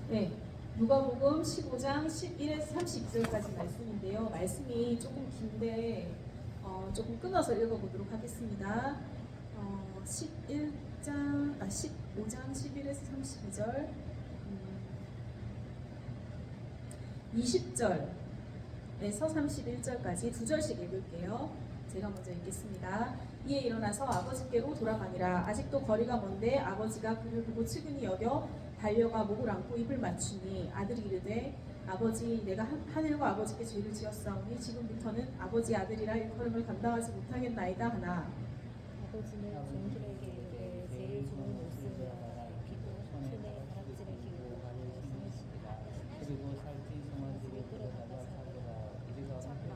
네. 누가복음 15장 11에서 32절까지 말씀인데요. 말씀이 조금 긴데 조금 끊어서 읽어보도록 하겠습니다. 15장 11에서 32절 20절에서 31절까지 두 절씩 읽을게요. 제가 먼저 읽겠습니다. 이에 일어나서 아버지께로 돌아가니라. 아직도 거리가 먼데 아버지가 그를 보고 측은히 여겨 달려가 목을 안고 입을 맞추니 아들이 이르되 아버지 내가 하늘과 아버지께 죄를 지었사오니 지금부터는 아버지 아들이라 일컬음을 감당하지 못하겠나이다 하나. 아버지는 종들에게 이르되 제일 좋은 옷을 내어다가 입히고 손에 가락지를 끼우고 발을 신으시니라. 그리고 살찐 송아지를 끌어다가 사려라. 이르가 없습니다.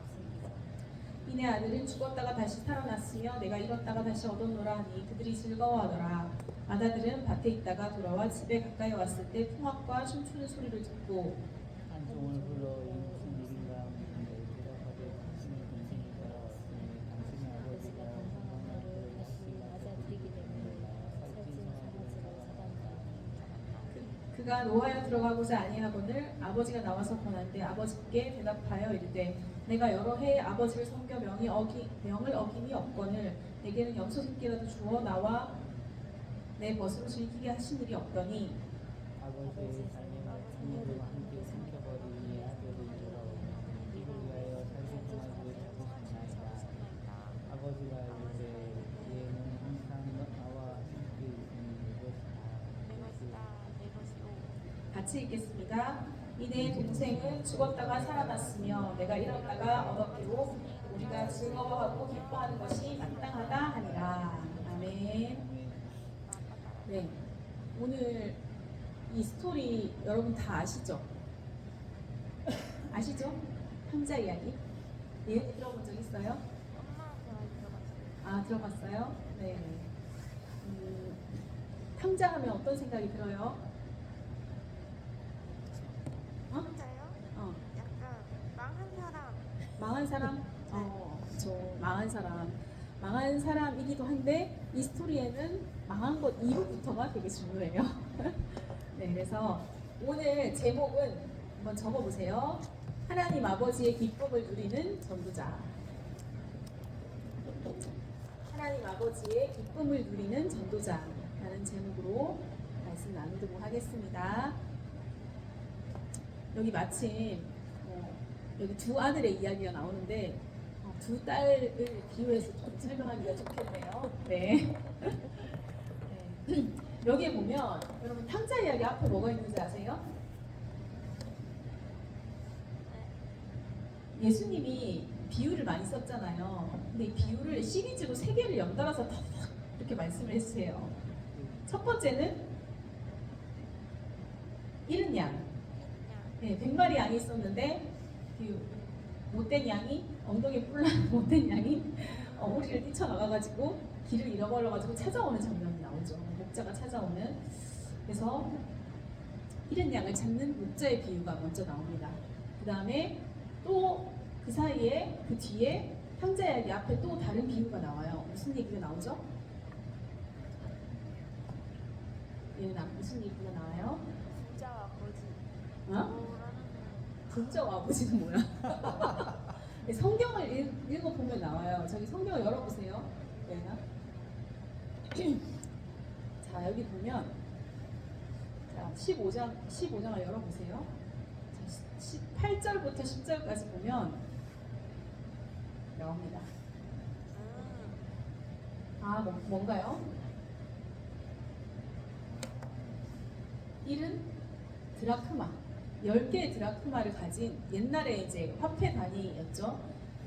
이내 아들은 죽었다가 다시 살아났으며 내가 잃었다가 다시 얻었노라 하니 그들이 즐거워하더라. 맏아들은 밭에 있다가 돌아와 집에 가까이 왔을 때 풍악과 춤추는 소리를 듣고 한 종을 불러 이 무슨 일인가 묻는데 대답하되 당신의 동생이 돌아왔으니 당신의 아버지가 건강한 너를 다시 맞아들이기 때문에 살찐 송아지를 사단다. 그가 노하여 들어가고자 아니하거늘 아버지가 나와서 권한대 아버지께 대답하여 이르되 내가 여러 해 아버지를 섬겨 명을 어김이 없거늘 내게는 염소 새끼라도 주어 나와 내 벗으로 즐기게 하신 일이 없더니 아버지의 삶과 생애를 함께 삼켜버리니 아들이 돌아오니 이를 위하여 살찐 송아지를 찾으셨나이다. 아버지가 이르되 얘는 항상 나와 함께 있으니 내 것이요. 같이 읽겠습니다. 이내 동생은 죽었다가 살아났으며 내가 잃었다가 얻었기로 우리가 즐거워하고 기뻐하는 것이 마땅하다 하니라. 아멘. 네, 오늘 이 스토리 여러분 다 아시죠? 아시죠? 탕자 이야기? 예, 들어본 적 있어요? 엄마한테 많이 들어봤어요. 들어봤어요? 네. 탕자 하면 어떤 생각이 들어요? 진짜요? 약간 망한 사람. 망한 사람? 그렇죠. 망한 사람. 망한 사람이기도 한데 이 스토리에는 망한 것 이후부터가 되게 중요해요. 네, 그래서 오늘 제목은 한번 적어보세요. 하나님 아버지의 기쁨을 누리는 전도자. 하나님 아버지의 기쁨을 누리는 전도자라는 제목으로 말씀 나누도록 하겠습니다. 여기 마침 여기 두 아들의 이야기가 나오는데 두 딸을 비유해서 좀 설명하기가 좋겠네요. 네. 네. 여기에 보면 여러분 탕자 이야기 앞에 뭐가 있는지 아세요? 예수님이 비유를 많이 썼잖아요. 근데 이 비유를 시리즈로 3개를 연달아서 탁 이렇게 말씀을 해주세요. 첫 번째는 잃은 양. 네, 100마리 양이 있었는데 그 못된 양이 엉덩이에 뿔난 못된 양이 오리를 뛰쳐나가가지고 길을 잃어버려가지고 찾아오는 장면이 나오죠. 목자가 찾아오는. 그래서 잃은 양을 찾는 목자의 비유가 먼저 나옵니다. 그 다음에 또 그 사이에 그 뒤에 탕자 이야기 앞에 또 다른 비유가 나와요. 무슨 얘기가 나오죠? 무슨 얘기가 나와요? 부자와 거지. 어? 부자와 아버지는 뭐야? 성경을 읽어보면 나와요. 저기 성경을 열어보세요. 얘나. 자, 여기 보면 자, 15장을 열어보세요. 자, 18절부터 10절까지 보면 나옵니다. 뭔가요? 일은 드라크마. 10개의 드라크마를 가진 옛날에 이제 화폐 단위였죠.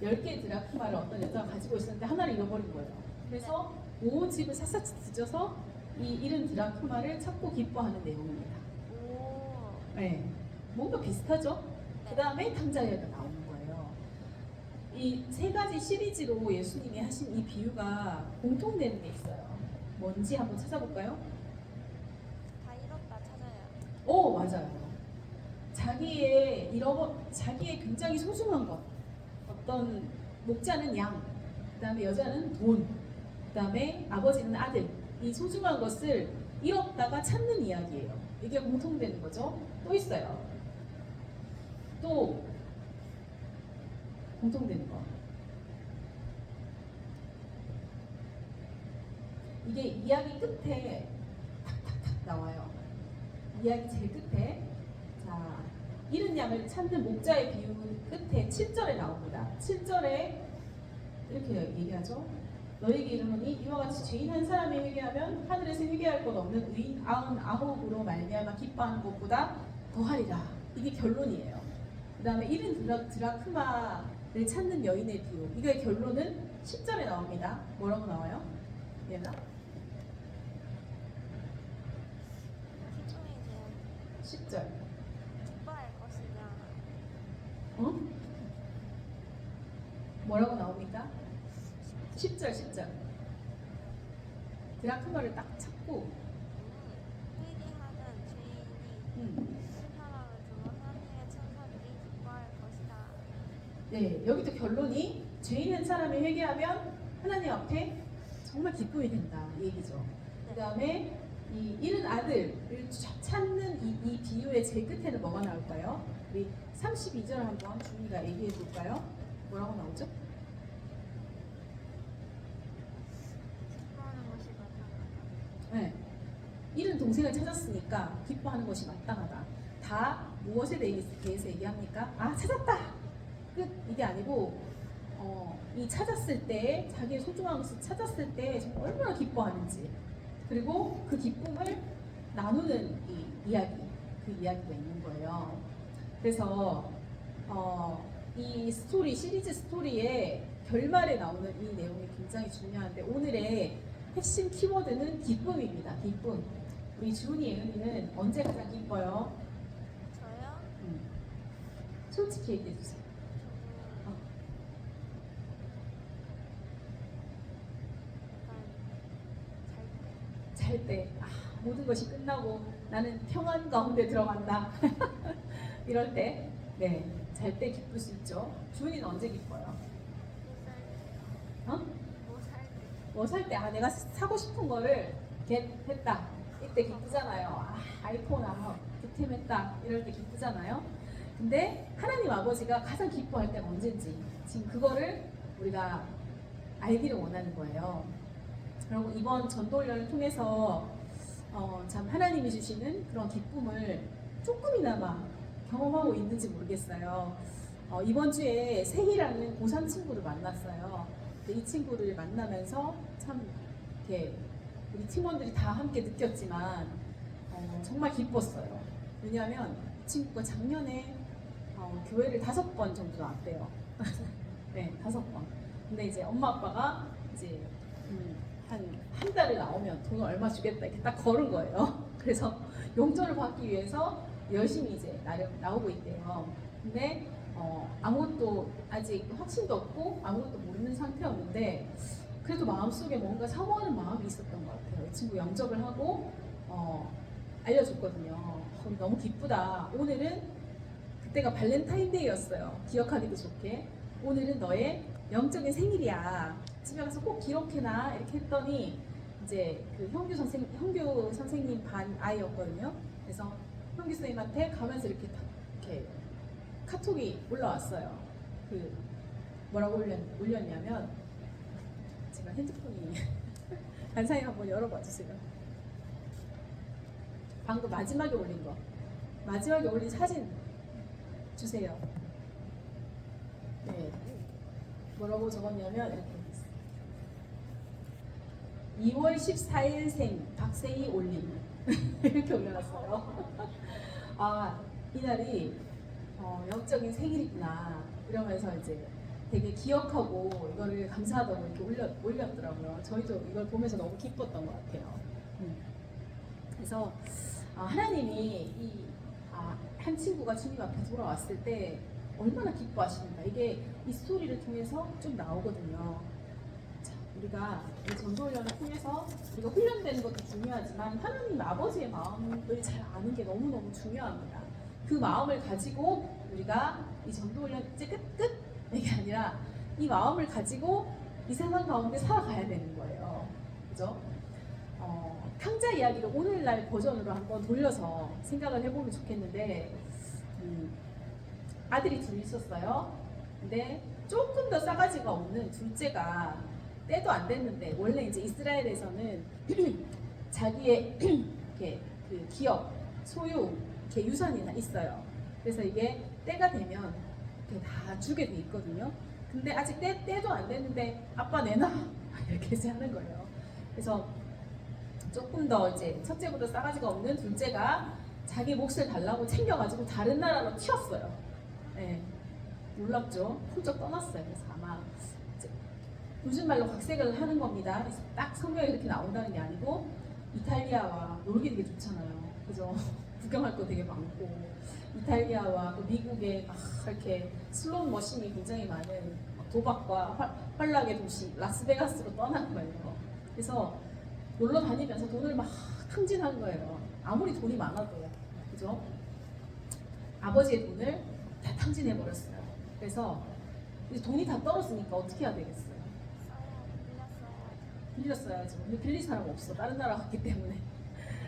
10개의 드라크마를 어떤 여자가 가지고 있었는데 하나를 잃어버린 거예요. 그래서 온 집을 샅샅이 뒤져서 이 잃은 드라크마를 찾고 기뻐하는 내용입니다. 오. 네, 뭔가 비슷하죠? 그 다음에 탕자 이야기가 나오는 거예요. 이 3가지 시리즈로 예수님이 하신 이 비유가 공통되는 게 있어요. 뭔지 한번 찾아볼까요? 다 잃었다 찾아요. 오, 맞아요. 자기의 굉장히 소중한 것. 어떤 목자는 양, 그 다음에 여자는 돈, 그 다음에 아버지는 아들, 이 소중한 것을 잃었다가 찾는 이야기예요. 이게 공통되는 거죠. 또 있어요. 또 공통되는 거. 이게 이야기 끝에 탁탁탁 나와요. 이야기 제일 끝에. 자, 잃은 양을 찾는 목자의 비유 끝에 7절에 나옵니다. 7절에 이렇게 얘기하죠. 너에게 이르노니 이와 같이 죄인 한 사람이 회개하면 하늘에서 회개할 것 없는 의인 99으로 말미암아 기뻐하는 것보다 더하리라. 이게 결론이에요. 그 다음에 잃은 드라크마를 찾는 여인의 비유. 이거의 결론은 10절에 나옵니다. 뭐라고 나와요? 얘나? 기쁨이 이제 10절. 기뻐할 것이다. 어? 뭐라고 나옵니까? 10절. 드라크마를 딱 찾고, 회개하는 죄인이 그 사람을 두고 하나님의 천사들이 기뻐할 것이다. 네, 여기도 결론이 죄인 한 사람이 회개하면 하나님 앞에 정말 기쁨이 된다 이 얘기죠. 그 다음에 이 잃은 아들을 찾는 이 비유의 제일 끝에는 뭐가 나올까요? 우리 32절 한번 준이가 얘기해 볼까요? 뭐라고 나오죠? 기뻐하는 것이 마땅하다. 네. 잃은 동생을 찾았으니까 기뻐하는 것이 마땅하다. 다 무엇에 대해서 얘기합니까? 아, 찾았다! 끝! 이게 아니고 이 찾았을 때 자기의 소중한 것을 찾았을 때 정말 얼마나 기뻐하는지, 그리고 그 기쁨을 나누는 이 이야기, 그 이야기가 있는 거예요. 그래서 이 스토리, 시리즈 스토리의 결말에 나오는 이 내용이 굉장히 중요한데 오늘의 핵심 키워드는 기쁨입니다. 기쁨. 우리 주은이 예은이는 언제 가장 기뻐요? 저요? 솔직히 얘기해 주세요. 약간 잘 때, 모든 것이 끝나고 나는 평안 가운데 들어간다. 이럴 때, 네, 잘 때 기쁠 수 있죠. 주은이는 언제 기뻐요? 뭐 살 때, 내가 사고 싶은 거를 겟했다. 이때 기쁘잖아요. 아이폰, 득템했다. 이럴 때 기쁘잖아요. 근데 하나님 아버지가 가장 기뻐할 때가 언제인지 지금 그거를 우리가 알기를 원하는 거예요. 그리고 이번 전도훈련을 통해서 참 하나님이 주시는 그런 기쁨을 조금이나마 경험하고 있는지 모르겠어요. 이번 주에 세희라는 고3 친구를 만났어요. 근데 이 친구를 만나면서 참 이렇게 우리 팀원들이 다 함께 느꼈지만 정말 기뻤어요. 왜냐하면 이 친구가 작년에 교회를 5번 정도 나왔대요. 네, 5번. 근데 이제 엄마 아빠가 이제 한 달에 나오면 돈을 얼마 주겠다 이렇게 딱 걸은 거예요. 그래서 용돈을 받기 위해서 열심히 이제 나오고 있대요. 근데 아무것도 아직 확신도 없고 아무것도 모르는 상태였는데 그래도 마음속에 뭔가 사모하는 마음이 있었던 것 같아요. 이 친구 영접을 하고 알려줬거든요. 너무 기쁘다. 오늘은 그때가 발렌타인데이였어요. 기억하기도 좋게. 오늘은 너의 영적인 생일이야. 집에 가서 꼭 기록해놔. 이렇게 했더니 이제 그 형규 선생님 반 아이였거든요. 그래서 형규 선생님한테 가면서 이렇게 카톡이 올라왔어요. 그 뭐라고 올렸냐면 제가 핸드폰이 간사님 한번 열어봐 주세요. 방금 마지막에 올린 거. 마지막에 올린 사진 주세요. 네. 뭐라고 적었냐면 이렇게 2월 14일생 박세희 올림 이렇게 올려놨어요. 이날이 영적인 생일이구나 이러면서 이제 되게 기억하고 이거를 감사하다고 이렇게 올렸더라고요. 저희도 이걸 보면서 너무 기뻤던 것 같아요. 그래서 하나님이 한 친구가 주님 앞에 돌아왔을 때 얼마나 기뻐하시는가, 이게 이 스토리를 통해서 좀 나오거든요. 자, 우리가 이 전도훈련을 통해서 우리가 훈련되는 것도 중요하지만 하나님 아버지의 마음을 잘 아는 게 너무너무 중요합니다. 그 마음을 가지고 우리가 이 전도훈련 이제 끝 이게 아니라 이 마음을 가지고 이 세상 가운데 살아가야 되는 거예요. 그죠? 탕자 이야기를 오늘날 버전으로 한번 돌려서 생각을 해보면 좋겠는데 아들이 둘 있었어요. 근데 조금 더 싸가지가 없는 둘째가 때도 안 됐는데 원래 이제 이스라엘에서는 자기의 이렇게 그 기업, 소유, 이렇게 유산이 다 있어요. 그래서 이게 때가 되면 이렇게 다 주게 돼 있거든요. 근데 아직 때도 안 됐는데 아빠 내놔 이렇게 해서 하는 거예요. 그래서 조금 더 이제 첫째보다 싸가지가 없는 둘째가 자기 몫을 달라고 챙겨가지고 다른 나라로 튀었어요. 네, 놀랍죠? 훌쩍 떠났어요. 그래서 아마 이제 요즘 말로 각색을 하는 겁니다. 그래서 딱 성경에 이렇게 나온다는 게 아니고 이탈리아와 놀기 되게 좋잖아요. 그죠? 구경할 거 되게 많고 이탈리아와 또 미국의 이렇게 슬롯 머신이 굉장히 많은 도박과 환락의 도시 라스베가스로 떠난 거예요. 그래서 놀러 다니면서 돈을 막 탕진한 거예요. 아무리 돈이 많아도 그죠? 아버지의 돈을 다 탕진해 버렸어요. 그래서 이제 돈이 다 떨어지니까 어떻게 해야 되겠어요? 빌렸어야죠. 근데 빌릴 사람 없어. 다른 나라 갔기 때문에.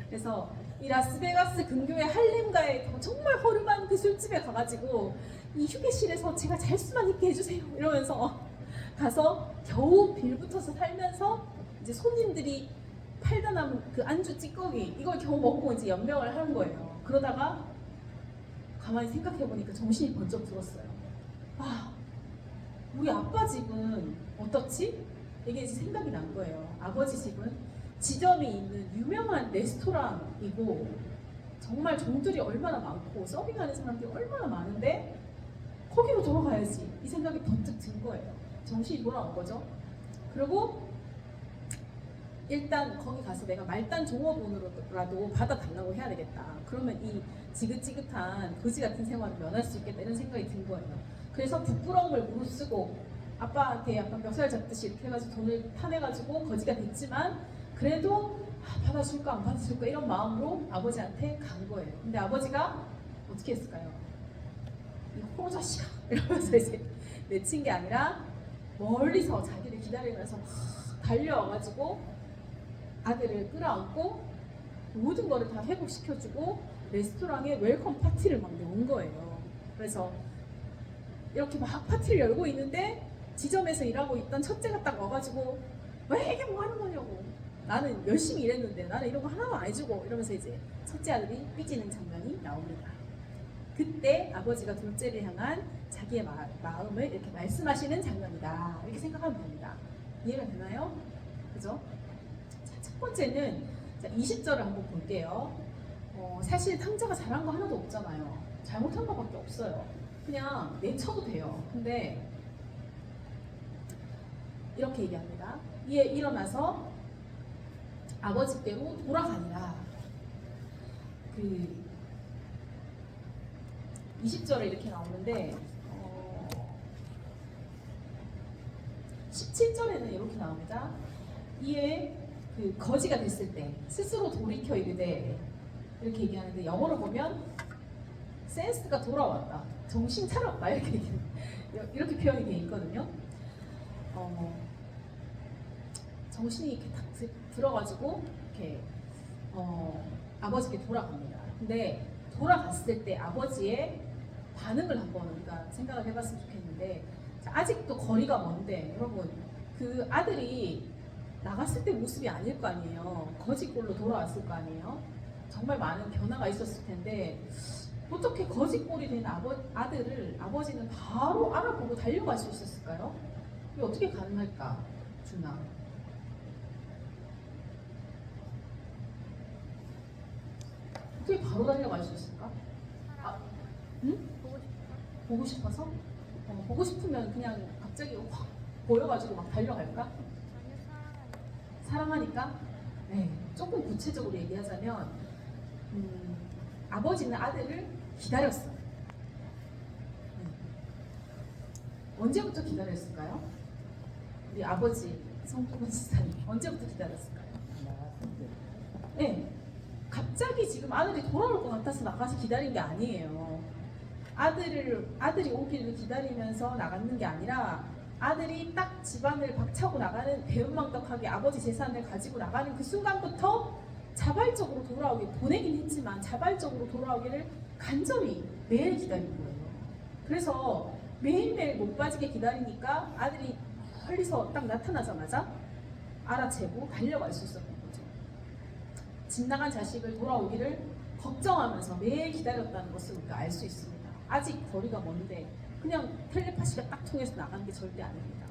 그래서 이 라스베가스 근교의 할렘가에 정말 허름한 그 술집에 가가지고 이 휴게실에서 제가 잘 수만 있게 해주세요 이러면서 가서 겨우 빌붙어서 살면서 이제 손님들이 팔다 남은 그 안주 찌꺼기 이걸 겨우 먹고 이제 연명을 하는 거예요. 그러다가 가만히 생각해 보니까 정신이 번쩍 들었어요. 아, 우리 아빠 집은 어떻지? 이게 이제 생각이 난 거예요. 아버지 집은 지점이 있는 유명한 레스토랑이고 정말 종들이 얼마나 많고 서빙하는 사람들이 얼마나 많은데 거기로 돌아가야지 이 생각이 번뜩 든 거예요. 정신이 돌아온 거죠. 그리고 일단 거기 가서 내가 말단 종업원으로라도 받아달라고 해야 되겠다. 그러면 이 지긋지긋한 거지 같은 생활을 면할 수 있겠다 이런 생각이 든 거예요. 그래서 부끄러움을 무릅쓰고 아빠한테 약간 멱살 잡듯이 이렇게 해가지고 돈을 타내가지고 거지가 됐지만 그래도 받아줄까 안 받아줄까 이런 마음으로 아버지한테 간 거예요. 근데 아버지가 어떻게 했을까요? 이 호로 자식아 이러면서 이제 내친 게 아니라 멀리서 자기를 기다리면서 막 달려와가지고 아들을 끌어안고 모든 거를 다 회복시켜주고 레스토랑에 웰컴 파티를 막 연 거예요. 그래서 이렇게 막 파티를 열고 있는데 지점에서 일하고 있던 첫째가 딱 와가지고 왜 이게 뭐 하는 거냐고, 나는 열심히 일했는데 나는 이런 거 하나도 안 해주고 이러면서 이제 첫째 아들이 삐지는 장면이 나옵니다. 그때 아버지가 둘째를 향한 자기의 마음을 이렇게 말씀하시는 장면이다 이렇게 생각하면 됩니다. 이해가 되나요? 그죠? 자, 첫 번째는 20절을 한번 볼게요. 사실 탕자가 잘한 거 하나도 없잖아요. 잘못한 거밖에 없어요. 그냥 내쳐도 돼요. 근데 이렇게 얘기합니다. 이에 일어나서 아버지께로 돌아가니라. 그 20절에 이렇게 나오는데 17절에는 이렇게 나옵니다. 이에 그 거지가 됐을 때 스스로 돌이켜 이르되 이렇게 얘기하는데 영어로 보면 센스가 돌아왔다, 정신 차렸다 이렇게 표현이 되어 있거든요. 정신이 이렇게 딱 들어가지고 이렇게 아버지께 돌아갑니다. 근데 돌아갔을 때 아버지의 반응을 한번 우리가 생각을 해봤으면 좋겠는데, 아직도 거리가 먼데 여러분 그 아들이 나갔을 때 모습이 아닐 거 아니에요. 거지꼴로 돌아왔을 거 아니에요. 정말 많은 변화가 있었을 텐데 어떻게 거지꼴이 된 아들을 아버지는 바로 알아보고 달려갈 수 있었을까요? 이게 어떻게 가능할까? 준아, 어떻게 바로 달려갈 수 있을까? 응? 보고 싶어서? 보고 싶으면 그냥 갑자기 확 보여가지고 막 달려갈까? 사랑하니까? 네, 조금 구체적으로 얘기하자면 아버지는 아들을 기다렸어요. 언제부터 기다렸을까요? 우리 아버지 성도근 지사님 언제부터 기다렸을까요? 네, 갑자기 지금 아들이 돌아올 것 같아서 나가서 기다린 게 아니에요. 아들이 오기를 기다리면서 나갔는 게 아니라 아들이 딱 집안을 박차고 나가는 배은망덕하게 아버지 재산을 가지고 나가는 그 순간부터 자발적으로 돌아오기 보내긴 했지만 자발적으로 돌아오기를 간절히 매일 기다린 거예요. 그래서 매일매일 못 빠지게 기다리니까 아들이 멀리서 딱 나타나자마자 알아채고 달려갈 수 있었던 거죠. 집 나간 자식을 돌아오기를 걱정하면서 매일 기다렸다는 것을 우리가 알 수 있습니다. 아직 거리가 먼데 그냥 텔레파시가 딱 통해서 나가는 게 절대 아닙니다.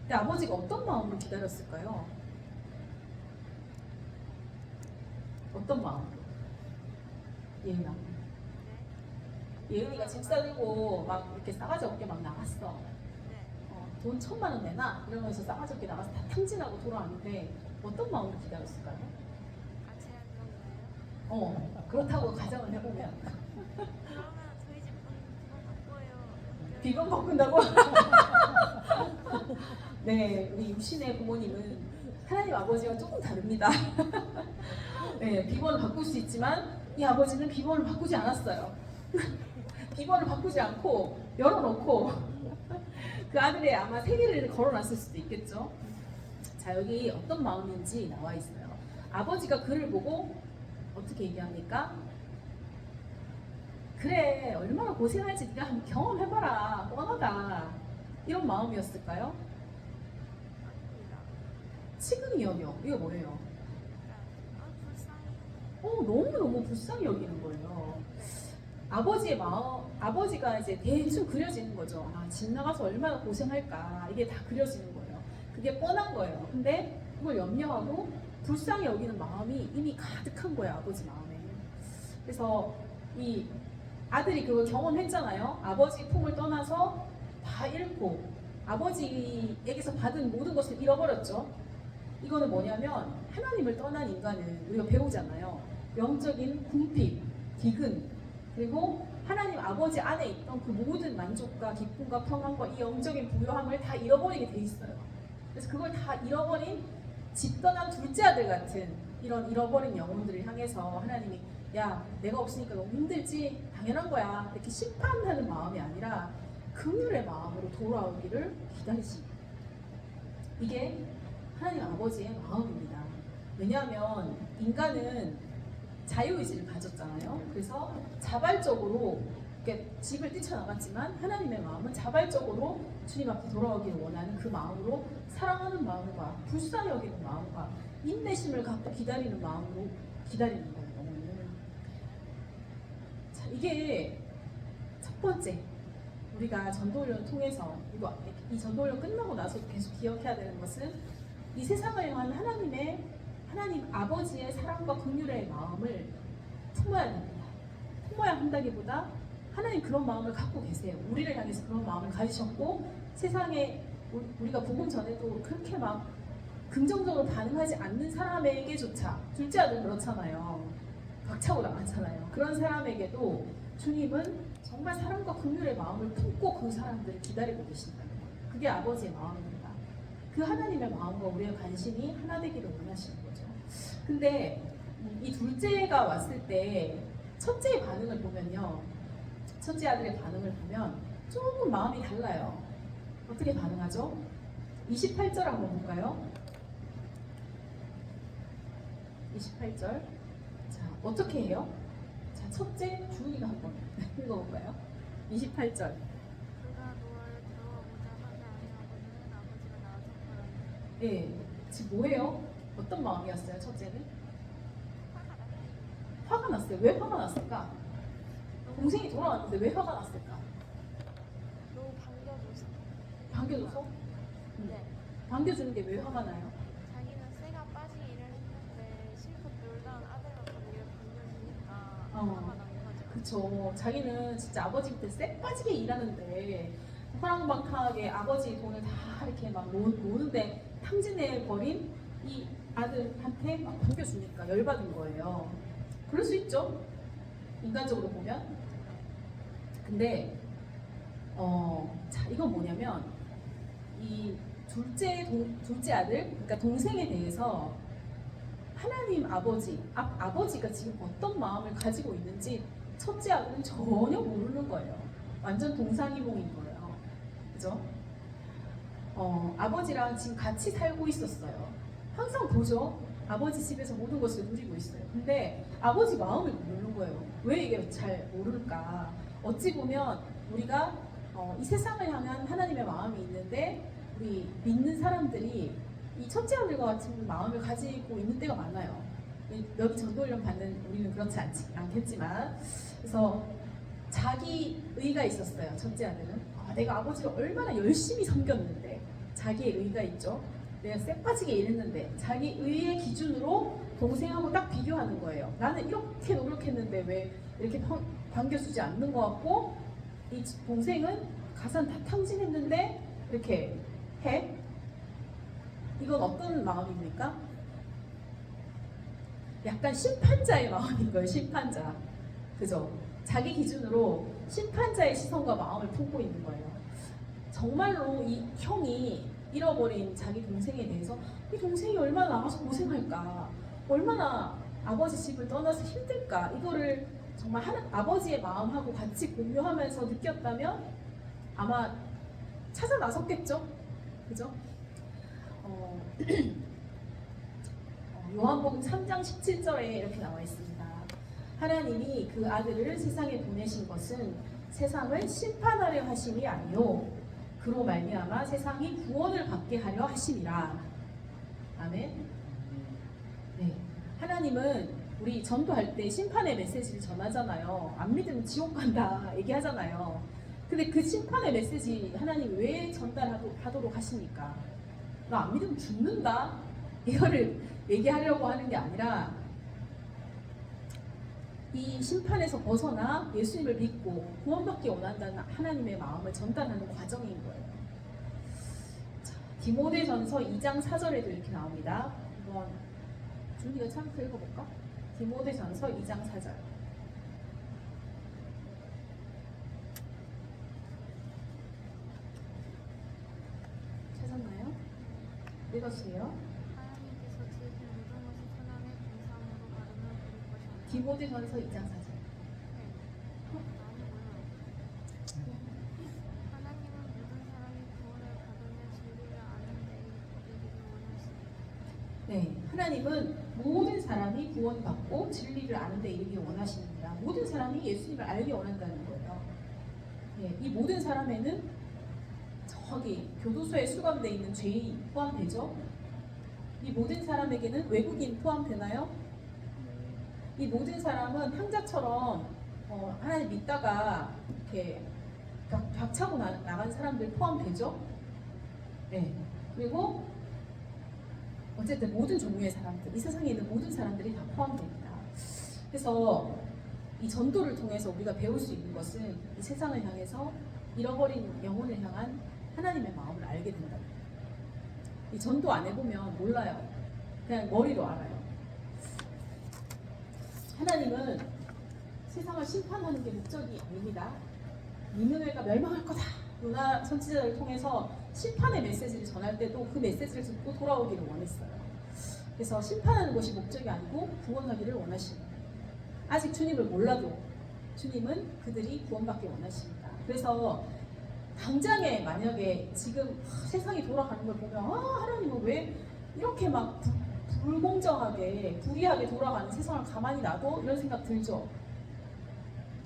근데 아버지가 어떤 마음으로 기다렸을까요? 어떤 마음으로? 예은아. 예은이가 집 사들고 막 이렇게 싸가지 없게 막 나갔어. 네. 돈 1,000만 원 내나? 이러면서 싸가지 없게 나가서 다 탕진하고 돌아왔는데 어떤 마음으로 기다렸을까요? 같이 그런 거예요? 그렇다고 가정을 해보면 그러면 저희 집 돈 비건 바꾼다고? 네, 우리 유신의 부모님은 하나님 아버지와 조금 다릅니다. 네, 비번을 바꿀 수 있지만 이 아버지는 비번을 바꾸지 않았어요. 비번을 바꾸지 않고 열어놓고 그 아들의 아마 생일을 걸어놨을 수도 있겠죠. 자, 여기 어떤 마음인지 나와 있어요. 아버지가 그를 보고 어떻게 얘기합니까? 그래, 얼마나 고생할지 네가 한번 경험해봐라, 뻔하다, 이런 마음이었을까요? 아닙니다. 치근히 여겨. 이거 뭐예요? 불쌍해. 너무너무 불쌍히 여기는 거예요. 아버지의 마음, 아버지가 이제 대충 그려지는 거죠. 아, 집 나가서 얼마나 고생할까. 이게 다 그려지는 거예요. 그게 뻔한 거예요. 근데 그걸 염려하고 불쌍히 여기는 마음이 이미 가득한 거예요. 아버지 마음에. 그래서 이 아들이 그걸 경험했잖아요. 아버지 품을 떠나서 다 잃고 아버지에게서 받은 모든 것을 잃어버렸죠. 이거는 뭐냐면 하나님을 떠난 인간은 우리가 배우잖아요. 영적인 궁핍, 기근, 그리고 하나님 아버지 안에 있던 그 모든 만족과 기쁨과 평안과 이 영적인 부요함을 다 잃어버리게 돼 있어요. 그래서 그걸 다 잃어버린 집 떠난 둘째 아들 같은 이런 잃어버린 영혼들을 향해서 하나님이 야, 내가 없으니까 너무 힘들지? 당연한 거야. 이렇게 심판하는 마음이 아니라 긍휼의 마음으로 돌아오기를 기다리십니다. 이게 하나님 아버지의 마음입니다. 왜냐하면 인간은 자유의지를 가졌잖아요. 그래서 자발적으로 이렇게 집을 뛰쳐나갔지만 하나님의 마음은 자발적으로 주님 앞에 돌아오기를 원하는 그 마음으로 사랑하는 마음과 불쌍히 여기는 마음과 인내심을 갖고 기다리는 마음으로 기다리는 거예요. 자, 이게 첫 번째 우리가 전도훈련을 통해서 이 전도훈련 끝나고 나서 계속 기억해야 되는 것은 이 세상을 향한 하나님 아버지의 사랑과 긍휼의 마음을 품어야 됩니다. 품어야 한다기보다 하나님 그런 마음을 갖고 계세요. 우리를 향해서 그런 마음을 가지셨고 세상에 우리가 복음 전에도 그렇게 막 긍정적으로 반응하지 않는 사람에게조차 둘째 아들 그렇잖아요. 박차고 나갔잖아요. 그런 사람에게도 주님은 정말 사랑과 긍휼의 마음을 품고 그 사람들을 기다리고 계신다는 거예요. 그게 아버지의 마음입니다. 그 하나님의 마음과 우리의 관심이 하나 되기를 원하시는 거죠. 근데 이 둘째가 왔을 때 첫째의 반응을 보면요. 첫째 아들의 반응을 보면 조금 마음이 달라요. 어떻게 반응하죠? 28절 한번 볼까요? 28절. 자, 어떻게 해요? 자, 첫째 주은이가 한번 읽어볼까요? 28절. 그가 노아를 들어오고자 하지 아니하고는 아버지가 나와서 말하되 예, 지금 뭐예요? 어떤 마음이었어요? 첫째는? 화가 났어요. 왜 화가 났을까? 동생이 돌아왔는데 왜 화가 났을까? 너무 반겨줘서. 반겨줘서? 네. 반겨주는 게 왜 화가 나요? 자기는 쇠가 빠지기 일을 했는데 실컷 놀던 아들과 거기를 반겨주니까 화가 난 거죠. 그쵸. 자기는 진짜 아버지 밑에 쎄 빠지게 일하는데 호랑방탕하게 아버지 돈을 다 이렇게 막 노는데 탕진해버린 이 아들한테 막 반겨주니까 열받은 거예요. 그럴 수 있죠. 인간적으로 보면. 근데 자, 이건 뭐냐면 이 둘째 아들, 그러니까 동생에 대해서 하나님 아버지가 지금 어떤 마음을 가지고 있는지 첫째 아들은 전혀 모르는 거예요. 완전 동상이몽인 거예요. 그죠? 아버지랑 지금 같이 살고 있었어요. 항상 보죠. 아버지 집에서 모든 것을 누리고 있어요. 근데 아버지 마음을 모르는 거예요. 왜 이게 잘 모를까? 어찌 보면 우리가 이 세상을 향한 하나님의 마음이 있는데 우리 믿는 사람들이 이 첫째 아들과 같은 마음을 가지고 있는 때가 많아요. 여기 전도훈련 받는 우리는 그렇지 않겠지만, 그래서 자기 의가 있었어요. 첫째 아들은 내가 아버지를 얼마나 열심히 섬겼는데, 자기의 의가 있죠. 내가 쎄 빠지게 일했는데 자기 의의 기준으로 동생하고 딱 비교하는 거예요. 나는 이렇게 노력했는데 왜 이렇게 반겨주지 않는 것 같고, 이 동생은 가산 다 탕진했는데 이렇게 해? 이건 어떤 마음입니까? 약간 심판자의 마음인 거예요. 심판자. 그죠? 자기 기준으로 심판자의 시선과 마음을 품고 있는 거예요. 정말로 이 형이 잃어버린 자기 동생에 대해서 이 동생이 얼마나 나가서 고생할까, 얼마나 아버지 집을 떠나서 힘들까, 이거를 정말 아버지의 마음하고 같이 공유하면서 느꼈다면 아마 찾아 나섰겠죠. 그죠? 요한복음 3장 17절에 이렇게 나와 있습니다. 하나님이 그 아들을 세상에 보내신 것은 세상을 심판하려 하심이 아니요 그로 말미암아 세상이 구원을 받게 하려 하심이라. 아멘. 네. 하나님은 우리 전도할 때 심판의 메시지를 전하잖아요. 안 믿으면 지옥 간다 얘기하잖아요. 근데 그 심판의 메시지 하나님이 왜 전달하도록 하십니까? 나 안 믿으면 죽는다 이거를 얘기하려고 하는 게 아니라, 이 심판에서 벗어나 예수님을 믿고 구원받기 원한다는 하나님의 마음을 전달하는 과정인 거예요. 자, 디모데전서 2장 4절에도 이렇게 나옵니다. 한번 준이가 참고 읽어볼까? 디모데전서 2장 4절. 찾았나요? 읽어주세요. 하나님께서 지으신 모든 것을 선함의 공상으로 가르며 부릴 것이옵니다. 디모데전서 2장 4절. 하나님은 모든 사람이 구원을 받으며 진리를 아는 데에 이르기를 원하시니 네, 하나님은 모든 사람이 구원받고 진리를 아는 데 이르기 원하십니다. 모든 사람이 예수님을 알기 원한다는 거예요. 네, 이 모든 사람에는 저기 교도소에 수감되어 있는 죄인 포함되죠? 이 모든 사람에게는 외국인 포함되나요? 이 모든 사람은 향자처럼 하나님 믿다가 이렇게 벽차고 나간 사람들 포함되죠? 네. 그리고 어쨌든 모든 종류의 사람들, 이 세상에 있는 모든 사람들이 다 포함됩니다. 그래서 이 전도를 통해서 우리가 배울 수 있는 것은 이 세상을 향해서 잃어버린 영혼을 향한 하나님의 마음을 알게 된다. 이 전도 안 해보면 몰라요. 그냥 머리로 알아요. 하나님은 세상을 심판하는 게 목적이 아닙니다. 니느웨가 멸망할 거다. 요나 선지자를 통해서 심판의 메시지를 전할 때도 그 메시지를 듣고 돌아오기를 원했어요. 그래서 심판하는 것이 목적이 아니고 구원하기를 원하십니다. 아직 주님을 몰라도 주님은 그들이 구원받기 원하십니다. 그래서 당장에 만약에 지금 세상이 돌아가는 걸 보면 하나님은 왜 이렇게 막 불공정하게 불의하게 돌아가는 세상을 가만히 놔둬? 이런 생각 들죠?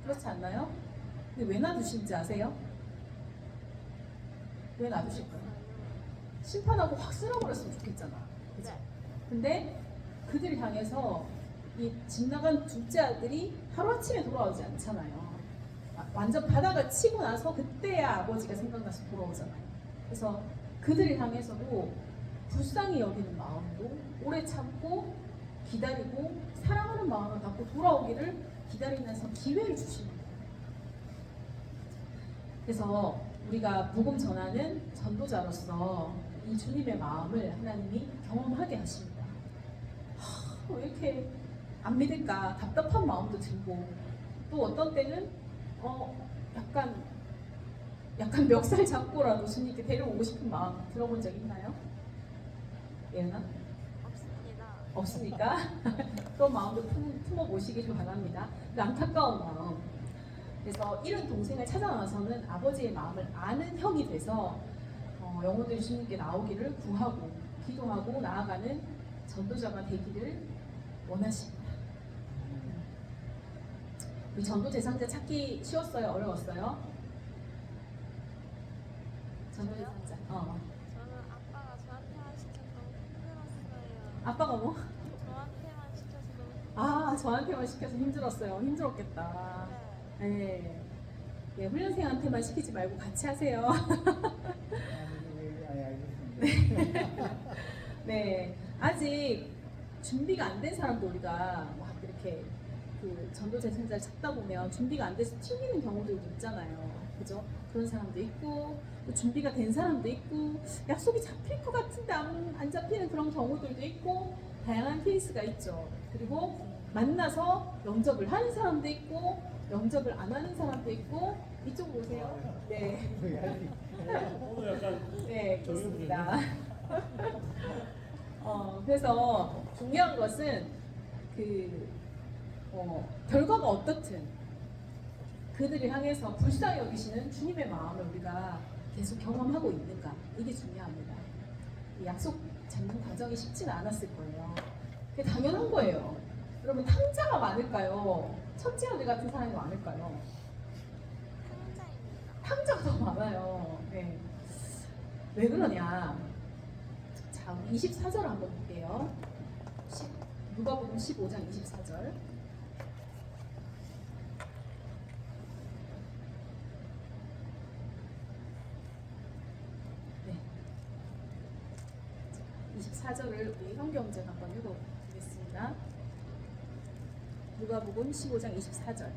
그렇지 않나요? 근데 왜 놔두신지 아세요? 왜 놔두실 거예요? 심판하고 확 쓸어버렸으면 좋겠잖아. 그죠? 근데 그들 향해서 이 집 나간 둘째 아들이 하루아침에 돌아오지 않잖아요. 완전 바닥을 치고 나서 그때야 아버지가 생각나서 돌아오잖아요. 그래서 그들을 향해서도 불쌍히 여기는 마음으로 오래 참고 기다리고 사랑하는 마음을 갖고 돌아오기를 기다리면서 기회를 주시는 거예요. 그래서 우리가 복음 전하는 전도자로서 이 주님의 마음을 하나님이 경험하게 하십니다. 왜 이렇게 안 믿을까 답답한 마음도 들고, 또 어떤 때는 약간 멱살 잡고라도 주님께 데려오고 싶은 마음 들어본 적 있나요? 예은아? 없습니다. 없습니까? 그런 마음도 품어보시기를 바랍니다. 그 안타까운 마음. 그래서 이런 동생을 찾아 나서는 아버지의 마음을 아는 형이 돼서 영혼들이 주님께 나오기를 구하고 기도하고 나아가는 전도자가 되기를 원하십니다. 우리 전도 대상자 찾기 쉬웠어요? 어려웠어요? 전도 대상자. 저는 아빠가 저한테 하시켜서 너무 힘들었어요. 아빠가 뭐? 저한테만 시켜서 너무 아, 저한테만 시켜서 힘들었어요. 힘들었겠다. 힘들어요. 네. 네, 훈련생한테만 시키지 말고 같이 하세요. 알겠습니다. 네, 아직 준비가 안 된 사람도 우리가 막 이렇게 그 전도 대상자를 찾다 보면 준비가 안 돼서 튕기는 경우들도 있잖아요. 그죠? 그런 사람도 있고, 또 준비가 된 사람도 있고, 약속이 잡힐 것 같은데 안 잡히는 그런 경우들도 있고, 다양한 케이스가 있죠. 그리고 만나서 영접을 하는 사람도 있고, 영접을 안 하는 사람도 있고, 이쪽으로 오세요. 네. 오늘 약간 네, 좋습니다. 그래서 중요한 것은 결과가 어떻든 그들을 향해서 불쌍히 여기시는 주님의 마음을 우리가 계속 경험하고 있는가, 이게 중요합니다. 이 약속 잡는 과정이 쉽지는 않았을 거예요. 그게 당연한 거예요. 여러분, 탕자가 많을까요? 첫째 아들 같은 사람이 많을까요? 탕자입니다. 탕자가 더 많아요. 네. 왜 그러냐? 자, 우리 24절 한번 볼게요. 누가복음 15장 24절. 네. 24절을 우리 현경제가 한번 읽어보겠습니다. 누가복음 15장 24절.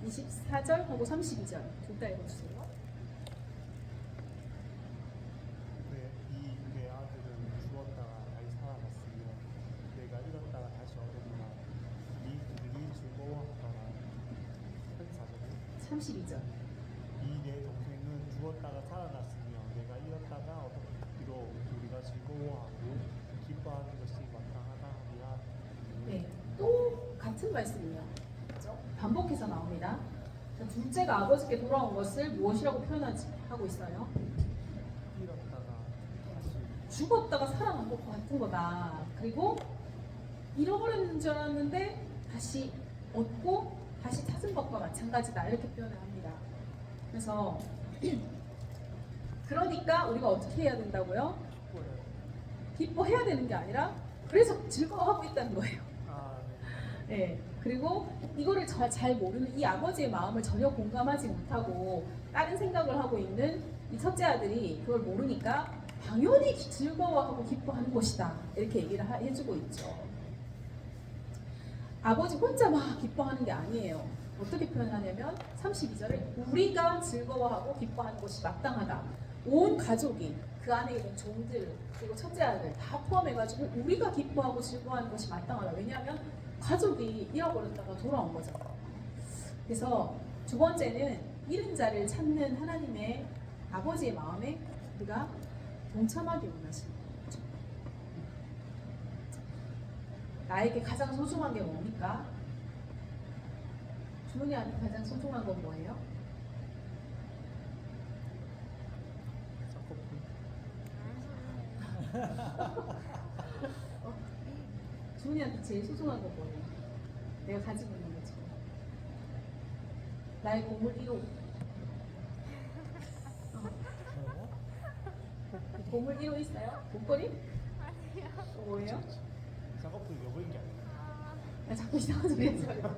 24절하고 32절 둘 다 읽어주세요. 내 아들은 죽었다가 다시 살아났으며 내가 잃었다가 다시 얻었노라. 그들이 즐거워하더라. 32절. 이 내 동생은 죽었다가 살아났으며 내가 잃었다가 얻었기로 우리가 즐거워하고 기뻐하는 것이 마땅하다 하리라. 네, 또 같은 말씀이에요. 그렇죠? 반복해서 나옵니다. 자, 둘째가 아버지께 돌아온 것을 무엇이라고 표현하고 있어요? 잃었다가 다시 죽었다가 살아난 것과 같은 거다. 그리고 잃어버렸는 줄 알았는데 다시 얻고 다시 찾은 것과 마찬가지다. 이렇게 표현을 합니다. 그래서 그러니까 우리가 어떻게 해야 된다고요? 기뻐해야 되는 게 아니라 그래서 즐거워하고 있다는 거예요. 아, 네. 그리고 이거를 잘 모르는 이 아버지의 마음을 전혀 공감하지 못하고 다른 생각을 하고 있는 이 첫째 아들이 그걸 모르니까 당연히 즐거워하고 기뻐하는 것이다. 이렇게 얘기를 해주고 있죠. 아버지 혼자 막 기뻐하는 게 아니에요. 어떻게 표현하냐면 32절에 우리가 즐거워하고 기뻐하는 것이 마땅하다. 온 가족이 그 안에 있는 종들 그리고 첫째 아들 다 포함해가지고 우리가 기뻐하고 즐거워하는 것이 마땅하다. 왜냐하면 가족이 잃어버렸다가 돌아온 거잖아요. 그래서 두 번째는 잃은 자를 찾는 하나님의 아버지의 마음에 우리가 동참하기 원하십니다. 나에게 가장 소중한 게 뭡니까? 주문이한테 가장 소중한 건 뭐예요? 주문이한테 제일 소중한 건 뭐예요? 내가 가지고 있는 거죠. 나의 보물 1호. 보물 1호 있어요? 목걸이? 아니요. 뭐예요? 작업을 여보인 게 아니에요. 나 자꾸 이상한 소리 하지 말고.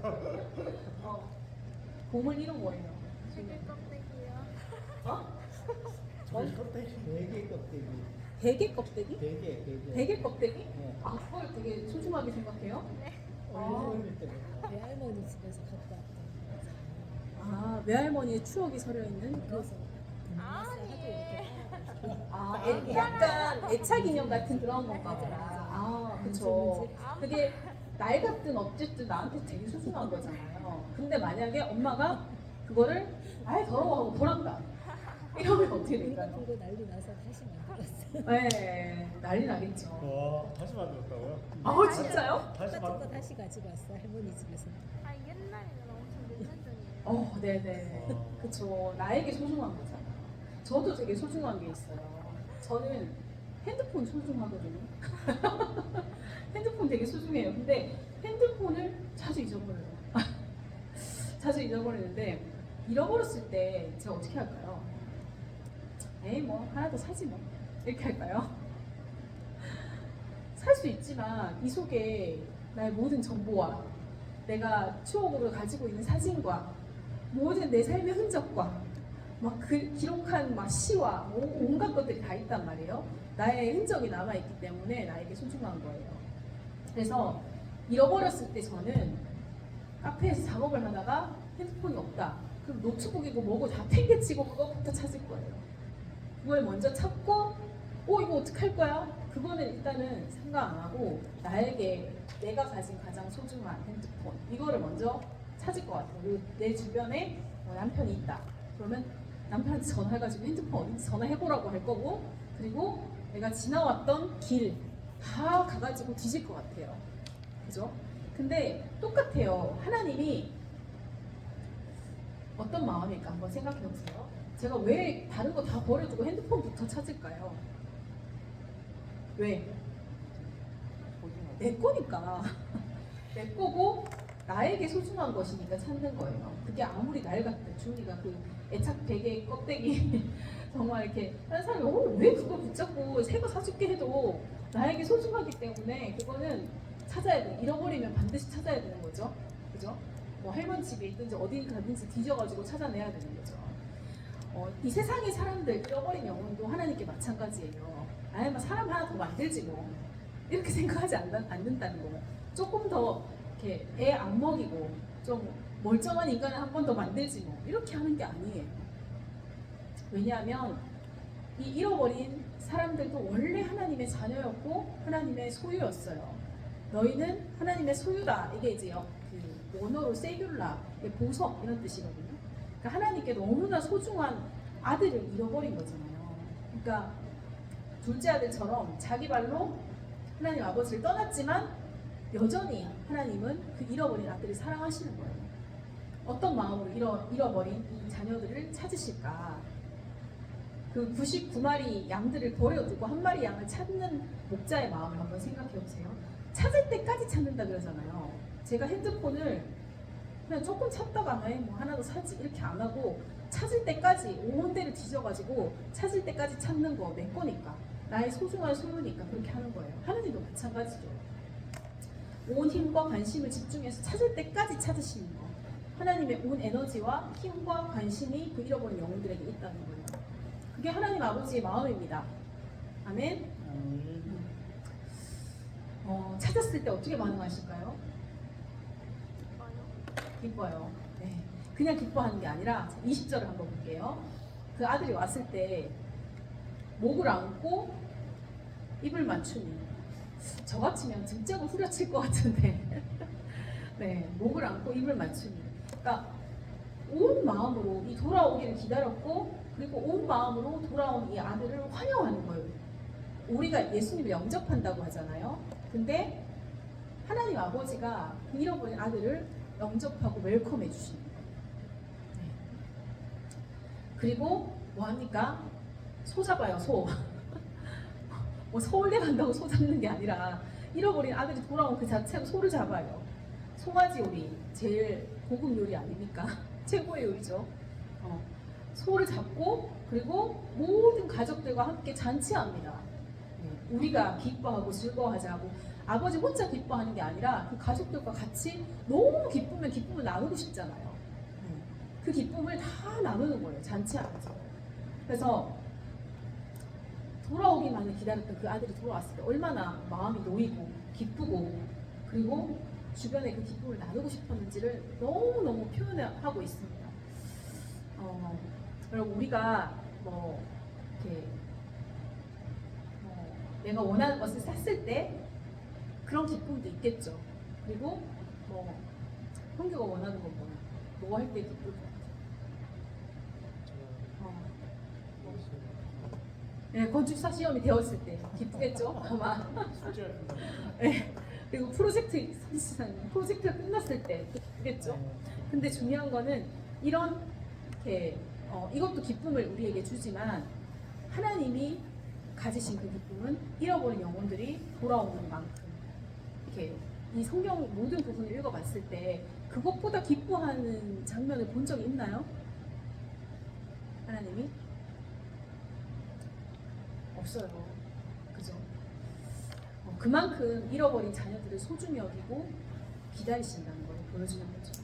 보물 1호 뭐예요? 되게 껍데기요. 어? 되게 껍데기. 대게 껍데기? 되게. 대게 껍데기? 네. 아, 그걸 되게 소중하게 생각해요? 어릴 때부터. 외할머니 집에서 갖고 왔던 아, 외할머니의 추억이 서려 있는 그래서 아니. 약간 애착 인형 같은 그런 건가 보다. 아, 그쵸. 그게 낡았든 어쨌든 나한테 되게 소중한 거잖아요. 근데 만약에 엄마가 그거를 아예 더러워하고 버렸다. 이러면 어떻게 이거 될까요? 보고 난리 나서 다시 만들었어요. 네, 난리 나겠죠. 와, 다시 만들었다고요? 아, 진짜요? 다시 똑같은 거 만들. 다시 가지고 왔어 할머니 집에서. 아, 옛날에는 엄청 몇 년 전이에요. 네네. 그쵸. 나에게 소중한 거잖아. 저도 되게 소중한 게 있어요. 저는 핸드폰 소중하거든요. 핸드폰 되게 소중해요. 근데 핸드폰을 자주 잊어버려요. 자주 잊어버리는데 잃어버렸을 때 제가 어떻게 할까요? 에이 뭐 하나 더 사지 뭐 이렇게 할까요? 살 수 있지만 이 속에 나의 모든 정보와 내가 추억으로 가지고 있는 사진과 모든 내 삶의 흔적과 막 그 기록한 막 시와 온갖 것들이 다 있단 말이에요. 나의 흔적이 남아있기 때문에 나에게 소중한 거예요. 그래서 잃어버렸을 때 저는 카페에서 작업을 하다가 핸드폰이 없다. 그럼 노트북이고 뭐고 다 팽개치고 그거부터 찾을 거예요. 그걸 먼저 찾고 이거 어떡할 거야? 그거는 일단은 생각 안 하고 나에게 내가 가진 가장 소중한 핸드폰 이거를 먼저 찾을 것 같아요. 그리고 내 주변에 남편이 있다. 그러면 남편한테 전화해가지고 핸드폰 어딘지 전화해보라고 할 거고 그리고 내가 지나왔던 길 다 가가지고 뒤질 것 같아요. 그죠? 근데 똑같아요. 하나님이 어떤 마음일까 한번 생각해 보세요. 제가 왜 다른 거 다 버려두고 핸드폰부터 찾을까요? 왜? 내 거니까. 내 거고 나에게 소중한 것이니까 찾는 거예요. 그게 아무리 낡았든 주은이가 그 애착 베개 껍데기 정말 이렇게 다른 사람이 왜 그걸 붙잡고 새 거 사줄게 해도 나에게 소중하기 때문에 그거는 찾아야 돼. 잃어버리면 반드시 찾아야 되는 거죠. 그죠? 뭐 할머니 집에 있든지 어디 가든지 뒤져가지고 찾아내야 되는 거죠. 이 세상의 사람들 잃어버린 영혼도 하나님께 마찬가지예요. 아니면 사람 하나 더 만들지 뭐 이렇게 생각하지 않는다는 거. 조금 더 이렇게 애 안 먹이고 좀 멀쩡한 인간을 한 번 더 만들지 뭐 이렇게 하는 게 아니에요. 왜냐하면 이 잃어버린 사람들도 원래 하나님의 자녀였고 하나님의 소유였어요. 너희는 하나님의 소유다. 이게 이제 그 원어로 세귤라, 보석 이런 뜻이거든요. 그러니까 하나님께 너무나 소중한 아들을 잃어버린 거잖아요. 그러니까 둘째 아들처럼 자기 발로 하나님 아버지를 떠났지만 여전히 하나님은 그 잃어버린 아들을 사랑하시는 거예요. 어떤 마음으로 잃어버린 이 자녀들을 찾으실까? 그 99마리 양들을 버려두고 한 마리 양을 찾는 목자의 마음을 한번 생각해 보세요. 찾을 때까지 찾는다 그러잖아요. 제가 핸드폰을 그냥 조금 찾다가 뭐 하나 더 사지 이렇게 안 하고 찾을 때까지 온 데를 뒤져가지고 찾을 때까지 찾는 거 내 거니까 나의 소중한 소유니까 그렇게 하는 거예요. 하느님도 마찬가지죠. 온 힘과 관심을 집중해서 찾을 때까지 찾으시는 거. 하나님의 온 에너지와 힘과 관심이 그 잃어버린 영혼들에게 있다는 거예요. 그게 하나님 아버지의 마음입니다. 아멘. 찾았을 때 어떻게 반응하실까요? 기뻐요. 네. 그냥 기뻐하는 게 아니라 20절을 한번 볼게요. 그 아들이 왔을 때 목을 안고 입을 맞추니 저 같으면 등짝을 후려칠 것 같은데 네, 목을 안고 입을 맞추니 그러니까 온 마음으로 이 돌아오기를 기다렸고 그리고 온 마음으로 돌아온 이 아들을 환영하는 거예요. 우리가 예수님을 영접한다고 하잖아요. 근데 하나님 아버지가 그 잃어버린 아들을 영접하고 웰컴해 주시는 거예요. 네. 그리고 뭐 합니까? 소 잡아요, 소. 뭐 서울대 간다고 소 잡는 게 아니라 잃어버린 아들이 돌아온 그 자체로 소를 잡아요. 송아지 요리, 제일 고급 요리 아닙니까? 최고의 요리죠. 소를 잡고 그리고 모든 가족들과 함께 잔치합니다. 네. 우리가 기뻐하고 즐거워하자고 아버지 혼자 기뻐하는 게 아니라 그 가족들과 같이 너무 기쁘면 기쁨을 나누고 싶잖아요. 그 기쁨을 다 나누는 거예요. 잔치하면서. 그래서 돌아오기만을 기다렸던 그 아들이 돌아왔을 때 얼마나 마음이 놓이고 기쁘고 그리고 주변에 그 기쁨을 나누고 싶었는지를 너무너무 표현하고 있습니다. 여러분 우리가 뭐 이렇게 내가 원하는 것을 샀을 때 그런 기쁨도 있겠죠. 그리고 뭐 형규가 원하는 건 뭐 할 때 기쁠 것 같아? 네, 건축사 시험이 되었을 때 기쁘겠죠? 아마. 네. 그리고 프로젝트가 끝났을 때 기쁘겠죠? 근데 중요한 거는 이런 이렇게 이것도 기쁨을 우리에게 주지만 하나님이 가지신 그 기쁨은 잃어버린 영혼들이 돌아오는 만큼 이렇게 이 성경 모든 부분을 읽어봤을 때 그것보다 기뻐하는 장면을 본 적이 있나요? 하나님이? 없어요. 그죠? 그만큼 잃어버린 자녀들을 소중히 여기고 기다리신다는 걸 보여주는 거죠.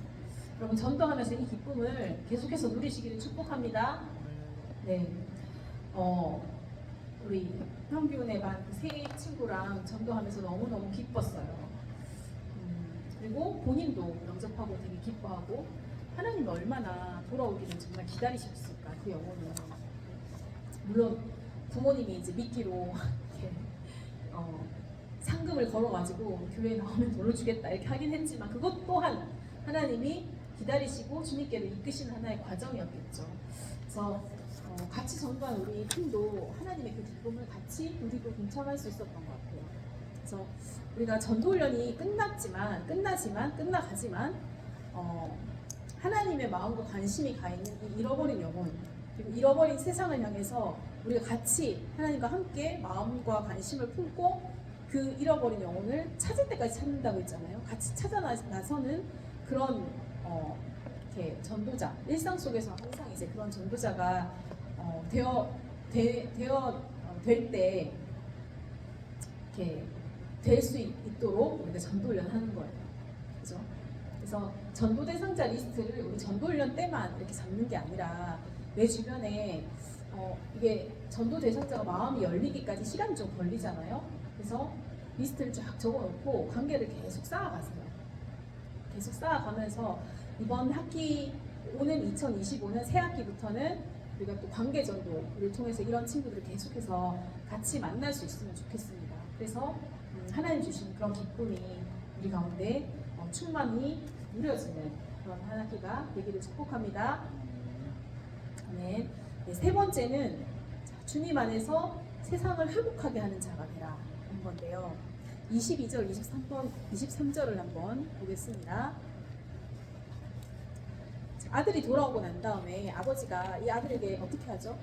여러분 전도하면서 이 기쁨을 계속해서 누리시기를 축복합니다. 네. 우리 형균의 반세 친구랑 전도하면서 너무너무 기뻤어요. 그리고 본인도 영접하고 되게 기뻐하고 하나님이 얼마나 돌아오기를 정말 기다리셨을까 그 영혼을. 물론 부모님이 이제 미끼로 이렇게 상금을 걸어가지고 교회에 나오면 돌려주겠다 이렇게 하긴 했지만 그것 또한 하나님이 기다리시고 주님께로 이끄시는 하나의 과정이었겠죠. 그래서 같이 전도한 우리 팀도 하나님의 그 기쁨을 같이 누리고 동참할 수 있었던 것 같아요. 그래서 우리가 전도훈련이 끝나가지만 하나님의 마음과 관심이 가 있는 이 잃어버린 영혼 그리고 잃어버린 세상을 향해서 우리가 같이 하나님과 함께 마음과 관심을 품고 그 잃어버린 영혼을 찾을 때까지 찾는다고 했잖아요. 같이 찾아 나서는 그런 이렇게 전도자 일상 속에서 항상 이제 그런 전도자가 될 때 이렇게 될 수 있도록 우리가 전도훈련 하는 거예요. 그죠? 그래서 전도 대상자 리스트를 우리 전도훈련 때만 이렇게 잡는 게 아니라 내 주변에 이게 전도 대상자가 마음이 열리기까지 시간이 좀 걸리잖아요. 그래서 리스트를 쫙 적어놓고 관계를 계속 쌓아가세요. 계속 쌓아가면서 이번 학기 오는 2025년 새 학기부터는 우리가 또 관계 전도를 통해서 이런 친구들을 계속해서 같이 만날 수 있으면 좋겠습니다. 그래서 하나님 주신 그런 기쁨이 우리 가운데 충만히 누려지는 그런 한 학기가 되기를 축복합니다. 아멘. 네, 세 번째는 주님 안에서 세상을 회복하게 하는 자가 되라 하는 건데요. 22절, 23절을 한번 보겠습니다. 아들이 돌아오고 난 다음에 아버지가 이 아들에게 어떻게 하죠?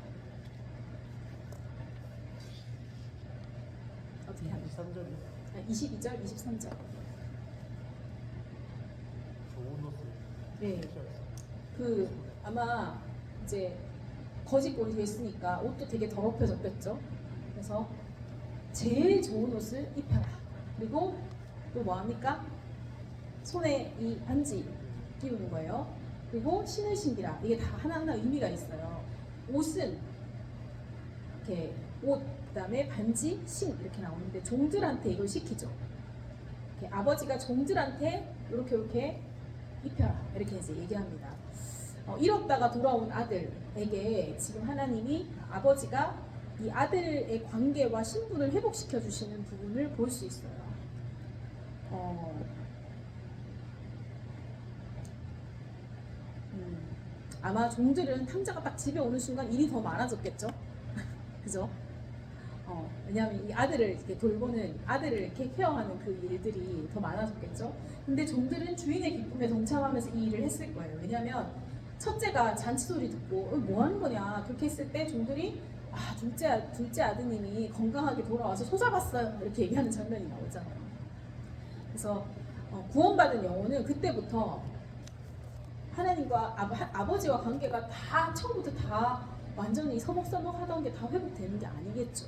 어떻게 하죠? 23절이 22절, 23절. 좋은 옷을 네. 입으셨어요. 그 아마 이제 거짓골이 됐으니까 옷도 되게 더럽혀졌겠죠. 그래서 제일 좋은 옷을 입혀라. 그리고 또 뭐합니까? 손에 이 반지 끼우는 거예요. 그리고 신을 신기라. 이게 다 하나하나 의미가 있어요. 옷은 이렇게 옷, 그다음에 반지, 신 이렇게 나오는데 종들한테 이걸 시키죠. 이렇게 아버지가 종들한테 이렇게 입혀라 이렇게 이제 얘기합니다. 잃었다가 돌아온 아들에게 지금 하나님이 아버지가 이 아들의 관계와 신분을 회복시켜 주시는 부분을 볼 수 있어요. 아마 종들은 탕자가 딱 집에 오는 순간 일이 더 많아졌겠죠. 그죠? 왜냐하면 이 아들을 이렇게 돌보는 아들을 이렇게 케어하는 그 일들이 더 많아졌겠죠. 근데 종들은 주인의 기쁨에 동참하면서 이 일을 했을 거예요. 왜냐하면 첫째가 잔치 소리 듣고 뭐 하는 거냐 그렇게 했을 때 종들이 둘째 아드님이 건강하게 돌아와서 소잡았어요 이렇게 얘기하는 장면이 나오잖아요. 그래서 구원받은 영혼은 그때부터 하나님과 아버지와 관계가 다 처음부터 다 완전히 서먹서먹 하던 게 다 회복되는 게 아니겠죠.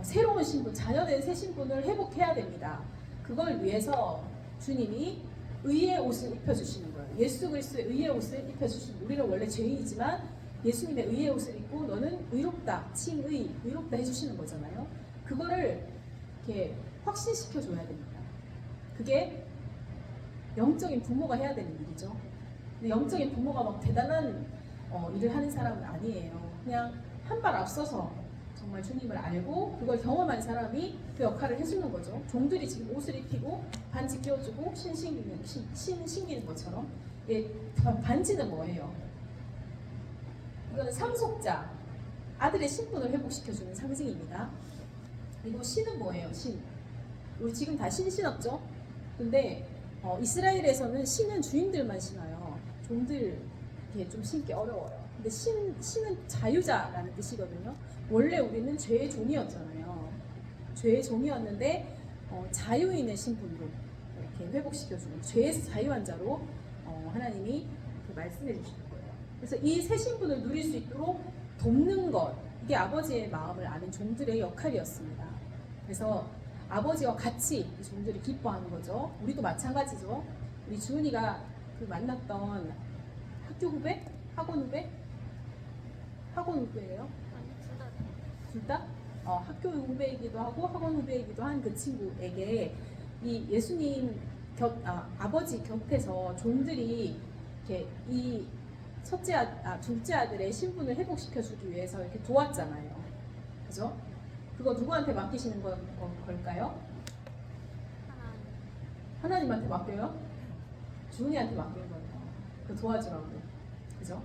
새로운 신분, 자녀된 새 신분을 회복해야 됩니다. 그걸 위해서 주님이 의의 옷을 입혀주시는 거예요. 예수 그리스도의 의의 옷을 입혀주시는, 우리는 원래 죄인이지만 예수님의 의의 옷을 입고 너는 의롭다, 칭의, 의롭다 해주시는 거잖아요. 그거를 이렇게 확신시켜줘야 됩니다. 그게 영적인 부모가 해야 되는 일이죠. 근데 영적인 부모가 막 대단한 일을 하는 사람은 아니에요. 그냥 한 발 앞서서 정말 주님을 알고 그걸 경험한 사람이 그 역할을 해주는 거죠. 종들이 지금 옷을 입히고 반지 끼워주고 신 신기는 것처럼. 예, 반지는 뭐예요? 이거는 상속자, 아들의 신분을 회복시켜주는 상징입니다. 그리고 신은 뭐예요? 신. 우리 지금 다 신었죠? 근데 이스라엘에서는 신은 주인들만 신어요. 종들 이렇게 좀 신기 어려워요. 근데 신은 자유자라는 뜻이거든요. 원래 우리는 죄의 종이었잖아요. 죄의 종이었는데 자유인의 신분으로 이렇게 회복시켜주는 죄에서 자유한 자로 하나님이 그 말씀해 주시는 거예요. 그래서 이 새 신분을 누릴 수 있도록 돕는 것, 이게 아버지의 마음을 아는 종들의 역할이었습니다. 그래서 아버지와 같이 이 종들이 기뻐하는 거죠. 우리도 마찬가지죠. 우리 주은이가 그 만났던 학교 후배? 학원 후배? 학원 후배예요? 아니 둘다 둘 다? 학교 후배이기도 하고 학원 후배이기도 한 그 친구에게 이 예수님 아버지 곁에서 종들이 이렇게 이 둘째 아들의 신분을 회복시켜 주기 위해서 이렇게 도왔잖아요. 그죠? 그거 누구한테 맡기시는 걸까요? 하나님한테 맡겨요? 주은이한테 맡기는 거예요. 그 도와주라고. 그죠?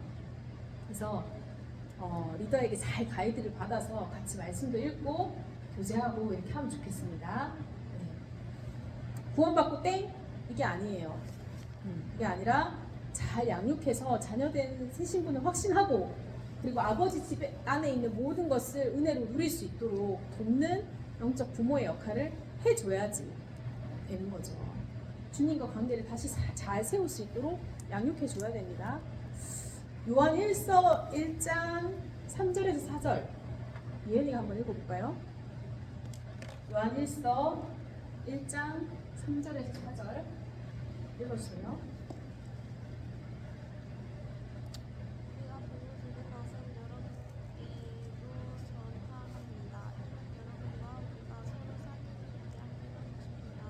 그래서 리더에게 잘 가이드를 받아서 같이 말씀도 읽고 교제하고 이렇게 하면 좋겠습니다. 네. 구원받고 땡? 이게 아니에요. 이게 아니라 잘 양육해서 자녀된 새 신분을 확신하고 그리고 아버지 집 안에 있는 모든 것을 은혜로 누릴 수 있도록 돕는 영적 부모의 역할을 해줘야지 되는 거죠. 주님과 관계를 다시 잘 세울 수 있도록 양육해줘야 됩니다. 요한 1서 1장 3절에서 4절 예은이가 한번 읽어볼까요? 요한 1서 1장 3절에서 4절 읽어주세요. 우리가 보고 들은 것은 여러분에게도 전파합니다. 여러분과 우리가 서로 사귀는 게 함께하고 싶습니다.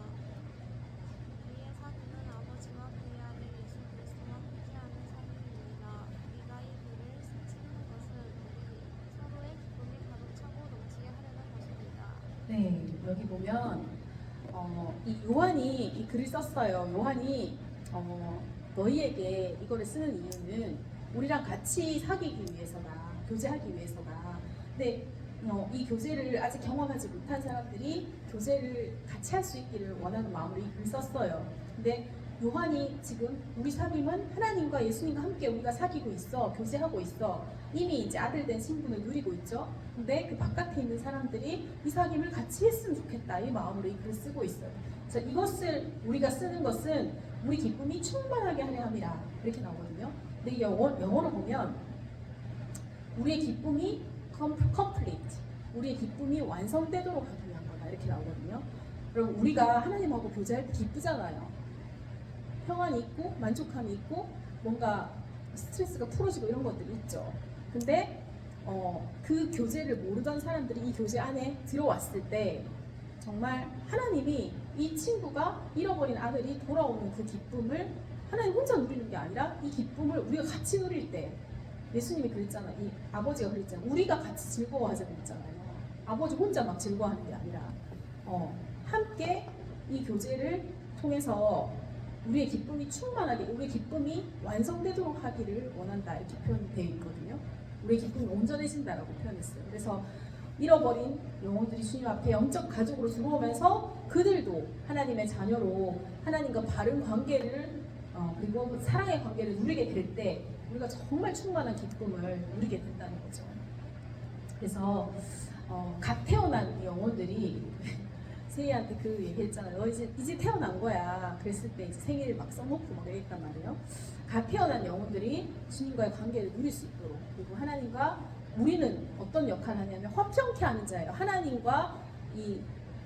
우리의 사귐은 아버지와 그의 아들 예수 그리스도와 함께하는 사귐입니다. 우리가 이 길을 스치는 것은 우리 서로의 기쁨이 가득차고 넘치게 하려는 것입니다. 네, 여기 보면 이 요한이 이 글을 썼어요. 요한이 너희에게 이거를 쓰는 이유는 우리랑 같이 사귀기 위해서다, 교제하기 위해서다. 근데 이 교제를 아직 경험하지 못한 사람들이 교제를 같이 할 수 있기를 원하는 마음으로 이 글을 썼어요. 근데 요한이 지금 우리 사귐은 하나님과 예수님과 함께 우리가 사귀고 있어, 교제하고 있어. 이미 이제 아들 된 신분을 누리고 있죠. 근데 그 바깥에 있는 사람들이 이 사귐을 같이 했으면 좋겠다, 이 마음으로 이 글을 쓰고 있어요. 그래서 이것을 우리가 쓰는 것은 우리 기쁨이 충만하게 하려 함이라 이렇게 나오거든요. 근데 영어로 보면 우리의 기쁨이 complete, 우리의 기쁨이 완성되도록 하기 위한 거다 이렇게 나오거든요. 그럼 우리가 하나님하고 교제할 때 기쁘잖아요. 평안이 있고 만족함이 있고 뭔가 스트레스가 풀어지고 이런 것들이 있죠. 근데 그 교제를 모르던 사람들이 이 교제 안에 들어왔을 때 정말 하나님이 이 친구가 잃어버린 아들이 돌아오는 그 기쁨을 하나님 혼자 누리는 게 아니라 이 기쁨을 우리가 같이 누릴 때 예수님이 그랬잖아요. 이 아버지가 그랬잖아요. 우리가 같이 즐거워하자고 했잖아요. 아버지 혼자 막 즐거워하는 게 아니라 함께 이 교제를 통해서 우리의 기쁨이 충만하게, 우리의 기쁨이 완성되도록 하기를 원한다 이렇게 표현되어 있거든요. 우리의 기쁨이 온전해진다라고 표현했어요. 그래서 잃어버린 영혼들이 주님 앞에 영적 가족으로 들어오면서 그들도 하나님의 자녀로 하나님과 바른 관계를 그리고 사랑의 관계를 누리게 될 때 우리가 정말 충만한 기쁨을 누리게 된다는 거죠. 그래서 갓 태어난 이 영혼들이 세희한테 그 얘기했잖아요. 너 이제 태어난 거야. 그랬을 때 이제 생일을 막 써놓고 막 이랬단 말이에요. 갓 태어난 영혼들이 주님과의 관계를 누릴 수 있도록, 그리고 하나님과 우리는 어떤 역할을 하냐면 화평케 하는 자예요. 하나님과 이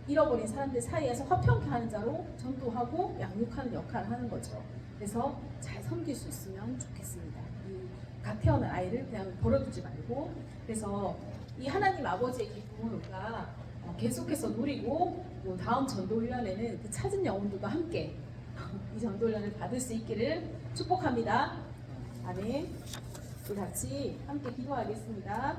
잃어버린 사람들 사이에서 화평케 하는 자로 전도하고 양육하는 역할을 하는 거죠. 그래서 잘 섬길 수 있으면 좋겠습니다. 이 갓 태어난 아이를 그냥 버려두지 말고, 그래서 이 하나님 아버지의 기쁨을 우리가 계속해서 누리고 다음 전도훈련에는 그 찾은 영혼들과 함께 이 전도훈련을 받을 수 있기를 축복합니다. 아멘. 우리 같이 함께 기도하겠습니다.